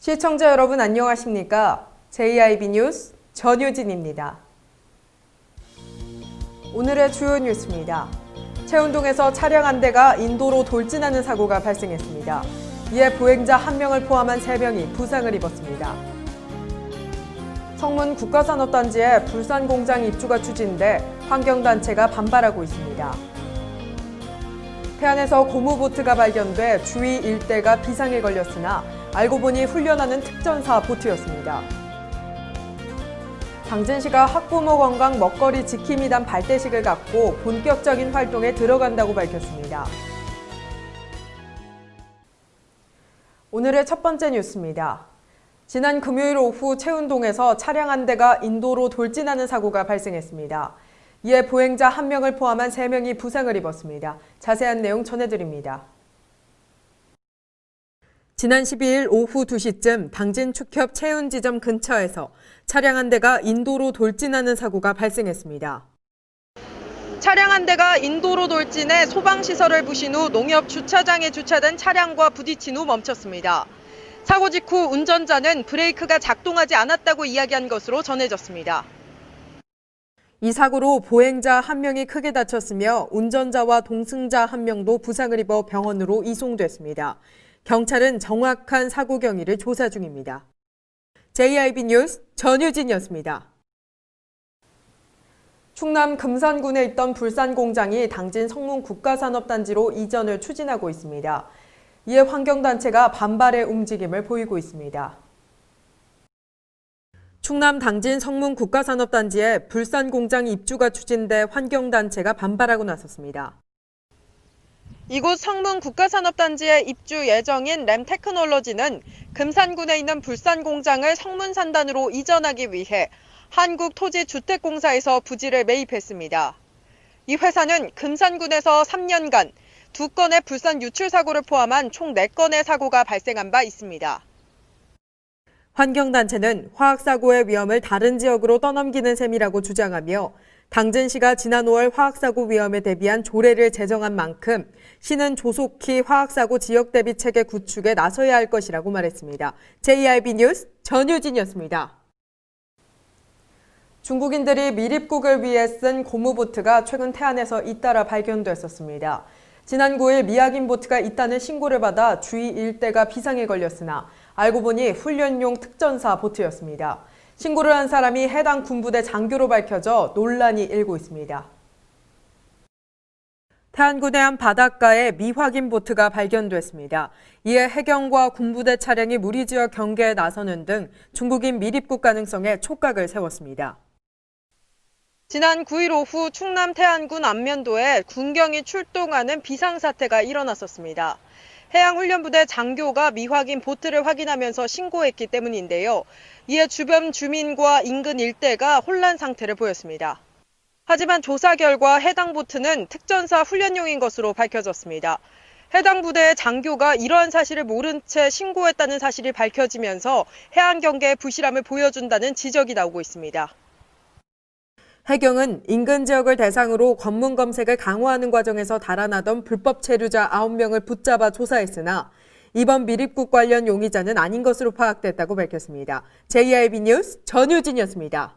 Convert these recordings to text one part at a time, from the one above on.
시청자 여러분 안녕하십니까? JIB 뉴스 전유진입니다. 오늘의 주요 뉴스입니다. 채운동에서 차량 한 대가 인도로 돌진하는 사고가 발생했습니다. 이에 보행자 1명을 포함한 3명이 부상을 입었습니다. 성문 국가산업단지에 불산 공장 입주가 추진돼 환경단체가 반발하고 있습니다. 태안에서 고무보트가 발견돼 주위 일대가 비상에 걸렸으나 알고 보니 훈련하는 특전사 보트였습니다. 당진시가 학부모 건강 먹거리 지킴이단 발대식을 갖고 본격적인 활동에 들어간다고 밝혔습니다. 오늘의 첫 번째 뉴스입니다. 지난 금요일 오후 채운동에서 차량 한 대가 인도로 돌진하는 사고가 발생했습니다. 이에 보행자 1명을 포함한 3명이 부상을 입었습니다. 자세한 내용 전해드립니다. 지난 12일 오후 2시쯤 당진 축협 채운 지점 근처에서 차량 한 대가 인도로 돌진하는 사고가 발생했습니다. 차량 한 대가 인도로 돌진해 소방시설을 부신 후 농협 주차장에 주차된 차량과 부딪힌 후 멈췄습니다. 사고 직후 운전자는 브레이크가 작동하지 않았다고 이야기한 것으로 전해졌습니다. 이 사고로 보행자 1명이 크게 다쳤으며 운전자와 동승자 1명도 부상을 입어 병원으로 이송됐습니다. 경찰은 정확한 사고 경위를 조사 중입니다. JIB 뉴스 전유진이었습니다. 충남 금산군에 있던 불산 공장이 당진 성문 국가산업단지로 이전을 추진하고 있습니다. 이에 환경단체가 반발의 움직임을 보이고 있습니다. 충남 당진 성문 국가산업단지에 불산 공장 입주가 추진돼 환경단체가 반발하고 나섰습니다. 이곳 성문 국가산업단지에 입주 예정인 램테크놀로지는 금산군에 있는 불산 공장을 성문산단으로 이전하기 위해 한국토지주택공사에서 부지를 매입했습니다. 이 회사는 금산군에서 3년간 2건의 불산 유출 사고를 포함한 총 4건의 사고가 발생한 바 있습니다. 환경단체는 화학사고의 위험을 다른 지역으로 떠넘기는 셈이라고 주장하며 당진시가 지난 5월 화학사고 위험에 대비한 조례를 제정한 만큼 시는 조속히 화학사고 지역 대비 체계 구축에 나서야 할 것이라고 말했습니다. JIB 뉴스 전유진이었습니다. 중국인들이 밀입국을 위해 쓴 고무보트가 최근 태안에서 잇따라 발견됐었습니다. 지난 9일 미확인 보트가 있다는 신고를 받아 주위 일대가 비상에 걸렸으나 알고 보니 훈련용 특전사 보트였습니다. 신고를 한 사람이 해당 군부대 장교로 밝혀져 논란이 일고 있습니다. 태안군의 한 바닷가에 미확인 보트가 발견됐습니다. 이에 해경과 군부대 차량이 무리지어 경계에 나서는 등 중국인 밀입국 가능성에 촉각을 세웠습니다. 지난 9일 오후 충남 태안군 안면도에 군경이 출동하는 비상사태가 일어났었습니다. 해양훈련부대 장교가 미확인 보트를 확인하면서 신고했기 때문인데요. 이에 주변 주민과 인근 일대가 혼란 상태를 보였습니다. 하지만 조사 결과 해당 보트는 특전사 훈련용인 것으로 밝혀졌습니다. 해당 부대의 장교가 이러한 사실을 모른 채 신고했다는 사실이 밝혀지면서 해안 경계의 부실함을 보여준다는 지적이 나오고 있습니다. 해경은 인근 지역을 대상으로 검문 검색을 강화하는 과정에서 달아나던 불법 체류자 9명을 붙잡아 조사했으나 이번 밀입국 관련 용의자는 아닌 것으로 파악됐다고 밝혔습니다. JIB 뉴스 전유진이었습니다.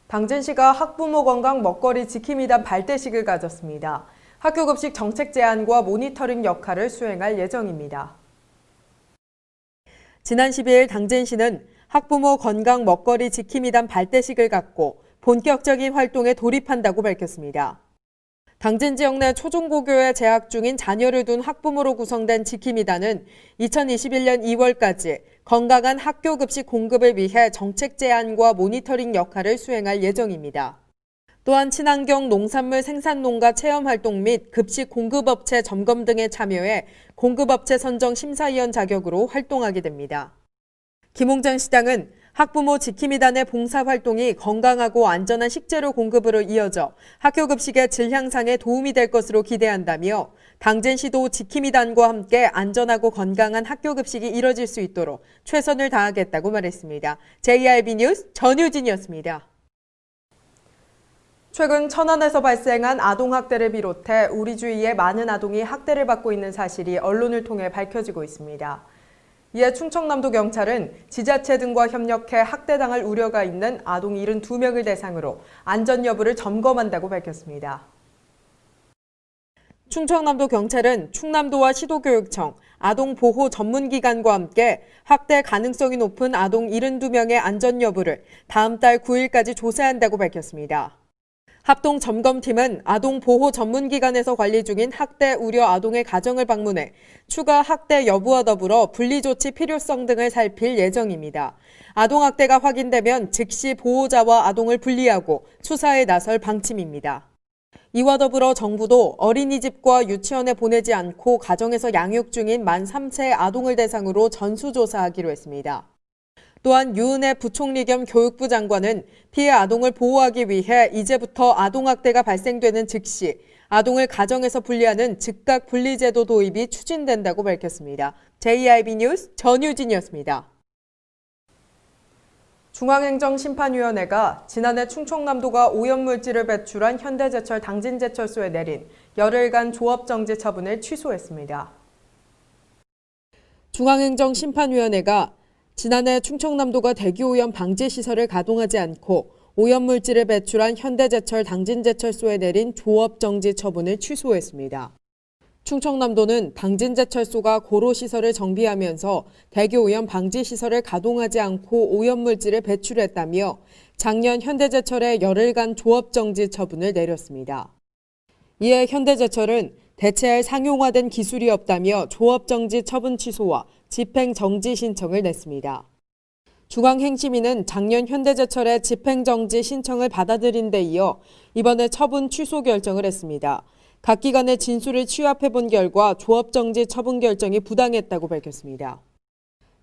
당진시가 학부모 건강 먹거리 지킴이단 발대식을 가졌습니다. 학교급식 정책 제안과 모니터링 역할을 수행할 예정입니다. 지난 12일 당진시는 학부모 건강 먹거리 지킴이단 발대식을 갖고 본격적인 활동에 돌입한다고 밝혔습니다. 당진 지역 내 초중고교에 재학 중인 자녀를 둔 학부모로 구성된 지킴이단은 2021년 2월까지 건강한 학교 급식 공급을 위해 정책 제안과 모니터링 역할을 수행할 예정입니다. 또한 친환경 농산물 생산농가 체험 활동 및 급식 공급업체 점검 등에 참여해 공급업체 선정 심사위원 자격으로 활동하게 됩니다. 김홍장 시장은 학부모 지킴이단의 봉사활동이 건강하고 안전한 식재료 공급으로 이어져 학교 급식의 질 향상에 도움이 될 것으로 기대한다며 당진시도 지킴이단과 함께 안전하고 건강한 학교 급식이 이뤄질 수 있도록 최선을 다하겠다고 말했습니다. JIB 뉴스 전유진이었습니다. 최근 천안에서 발생한 아동학대를 비롯해 우리 주위에 많은 아동이 학대를 받고 있는 사실이 언론을 통해 밝혀지고 있습니다. 이에 충청남도 경찰은 지자체 등과 협력해 학대당할 우려가 있는 아동 72명을 대상으로 안전 여부를 점검한다고 밝혔습니다. 충청남도 경찰은 충남도와 시도교육청, 아동보호 전문기관과 함께 학대 가능성이 높은 아동 72명의 안전 여부를 다음 달 9일까지 조사한다고 밝혔습니다. 합동점검팀은 아동보호 전문기관에서 관리 중인 학대 우려 아동의 가정을 방문해 추가 학대 여부와 더불어 분리조치 필요성 등을 살필 예정입니다. 아동학대가 확인되면 즉시 보호자와 아동을 분리하고 수사에 나설 방침입니다. 이와 더불어 정부도 어린이집과 유치원에 보내지 않고 가정에서 양육 중인 만 3세 아동을 대상으로 전수조사하기로 했습니다. 또한 유은혜 부총리 겸 교육부 장관은 피해 아동을 보호하기 위해 이제부터 아동학대가 발생되는 즉시 아동을 가정에서 분리하는 즉각 분리제도 도입이 추진된다고 밝혔습니다. JIB 뉴스 전유진이었습니다. 중앙행정심판위원회가 지난해 충청남도가 오염물질을 배출한 현대제철 당진제철소에 내린 열흘간 조업정지 처분을 취소했습니다. 중앙행정심판위원회가 지난해 충청남도가 대기오염 방지시설을 가동하지 않고 오염물질을 배출한 현대제철 당진제철소에 내린 조업정지 처분을 취소했습니다. 충청남도는 당진제철소가 고로시설을 정비하면서 대기오염 방지시설을 가동하지 않고 오염물질을 배출했다며 작년 현대제철에 열흘간 조업정지 처분을 내렸습니다. 이에 현대제철은 대체할 상용화된 기술이 없다며 조업정지 처분 취소와 집행정지 신청을 냈습니다. 중앙행심위는 작년 현대제철의 집행정지 신청을 받아들인 데 이어 이번에 처분 취소 결정을 했습니다. 각 기관의 진술을 취합해본 결과 조업정지 처분 결정이 부당했다고 밝혔습니다.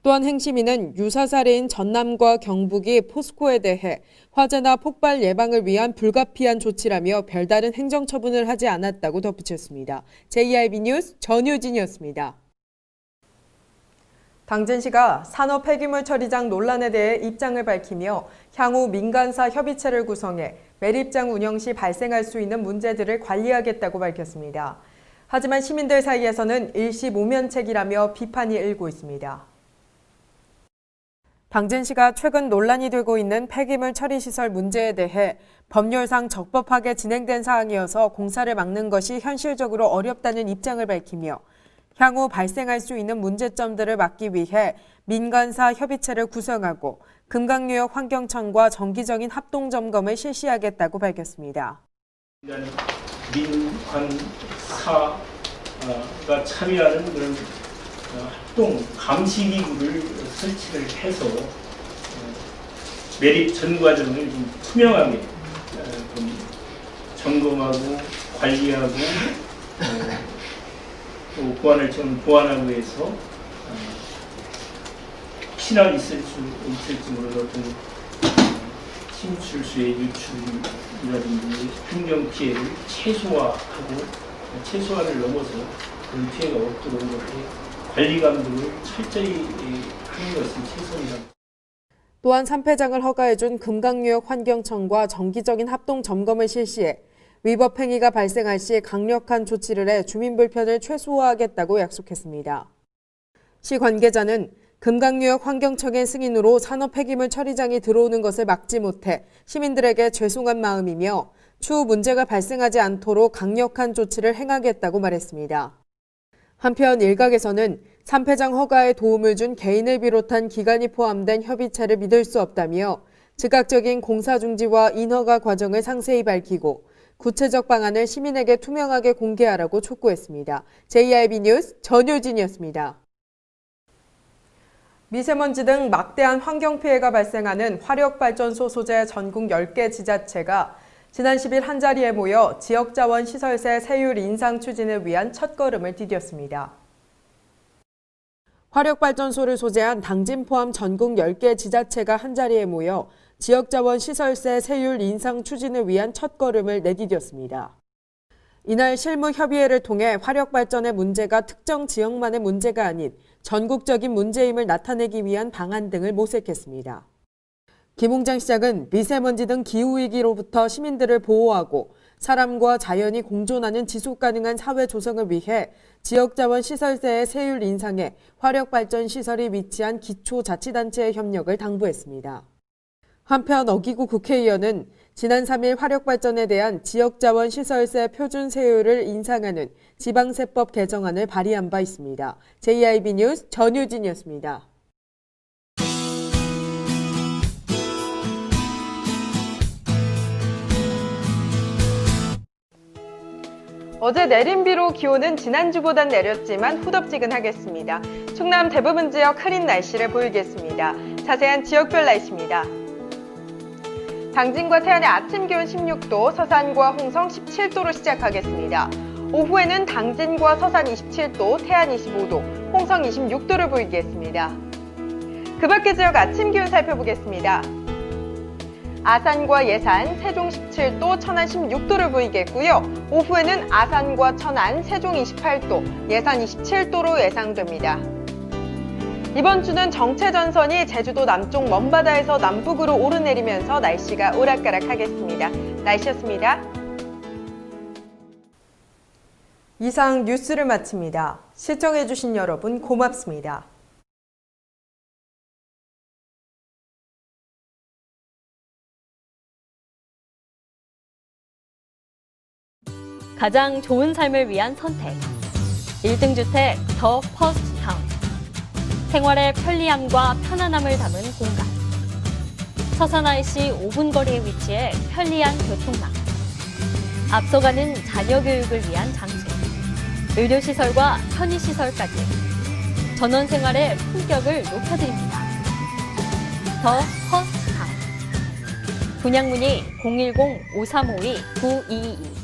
또한 행심위는 유사 사례인 전남과 경북이 포스코에 대해 화재나 폭발 예방을 위한 불가피한 조치라며 별다른 행정처분을 하지 않았다고 덧붙였습니다. JIB 뉴스 전유진이었습니다. 당진시가 산업 폐기물 처리장 논란에 대해 입장을 밝히며 향후 민간사 협의체를 구성해 매립장 운영 시 발생할 수 있는 문제들을 관리하겠다고 밝혔습니다. 하지만 시민들 사이에서는 일시모면책이라며 비판이 일고 있습니다. 당진시가 최근 논란이 되고 있는 폐기물 처리시설 문제에 대해 법률상 적법하게 진행된 사항이어서 공사를 막는 것이 현실적으로 어렵다는 입장을 밝히며 향후 발생할 수 있는 문제점들을 막기 위해 민간사 협의체를 구성하고 금강유역 환경청과 정기적인 합동점검을 실시하겠다고 밝혔습니다. 민관사가 참여하는 그런 합동 감시기구를 설치를 해서 매립 전 과정을 좀 투명하게 좀 점검하고 관리하고 또 보안을 좀 보완하고 해서 혹시나 있을지 모르는 어떤 침출수의 유출이라든지 환경 피해를 최소화를 넘어서 그런 피해가 없도록 이렇게 관리 감독을 철저히 하는 것이 최선이다. 또한 산폐장을 허가해준 금강유역 환경청과 정기적인 합동 점검을 실시해 위법 행위가 발생할 시 강력한 조치를 해 주민 불편을 최소화하겠다고 약속했습니다. 시 관계자는 금강유역 환경청의 승인으로 산업 폐기물 처리장이 들어오는 것을 막지 못해 시민들에게 죄송한 마음이며 추후 문제가 발생하지 않도록 강력한 조치를 행하겠다고 말했습니다. 한편 일각에서는 산폐장 허가에 도움을 준 개인을 비롯한 기관이 포함된 협의체를 믿을 수 없다며 즉각적인 공사 중지와 인허가 과정을 상세히 밝히고 구체적 방안을 시민에게 투명하게 공개하라고 촉구했습니다. JIB 뉴스 전효진이었습니다. 미세먼지 등 막대한 환경피해가 발생하는 화력발전소 소재 전국 10개 지자체가 지난 10일 한자리에 모여 지역자원시설세 세율 인상 추진을 위한 첫걸음을 디뎠습니다. 화력발전소를 소재한 당진 포함 전국 10개 지자체가 한자리에 모여 지역자원시설세 세율 인상 추진을 위한 첫걸음을 내디뎠습니다. 이날 실무협의회를 통해 화력발전의 문제가 특정 지역만의 문제가 아닌 전국적인 문제임을 나타내기 위한 방안 등을 모색했습니다. 김웅장 시장은 미세먼지 등 기후위기로부터 시민들을 보호하고 사람과 자연이 공존하는 지속가능한 사회 조성을 위해 지역자원시설세의 세율 인상에 화력발전시설이 위치한 기초자치단체의 협력을 당부했습니다. 한편 어기구 국회의원은 지난 3일 화력발전에 대한 지역자원시설세 표준세율을 인상하는 지방세법 개정안을 발의한 바 있습니다. JIB 뉴스 전유진이었습니다. 어제 내린 비로 기온은 지난주보단 내렸지만 후덥지근하겠습니다. 충남 대부분 지역 흐린 날씨를 보이겠습니다. 자세한 지역별 날씨입니다. 당진과 태안의 아침 기온 16도, 서산과 홍성 17도로 시작하겠습니다. 오후에는 당진과 서산 27도, 태안 25도, 홍성 26도를 보이겠습니다. 그 밖의 지역 아침 기온 살펴보겠습니다. 아산과 예산, 세종 17도, 천안 16도를 보이겠고요. 오후에는 아산과 천안, 세종 28도, 예산 27도로 예상됩니다. 이번 주는 정체전선이 제주도 남쪽 먼바다에서 남북으로 오르내리면서 날씨가 오락가락하겠습니다. 날씨였습니다. 이상 뉴스를 마칩니다. 시청해주신 여러분 고맙습니다. 가장 좋은 삶을 위한 선택. 1등 주택 더 퍼스트 타운. 생활의 편리함과 편안함을 담은 공간. 서산 IC 5분 거리에 위치해 편리한 교통망. 앞서가는 자녀 교육을 위한 장소. 의료시설과 편의시설까지. 전원 생활의 품격을 높여드립니다. 더 퍼스트 타운. 분양 문의 010-5352-9222.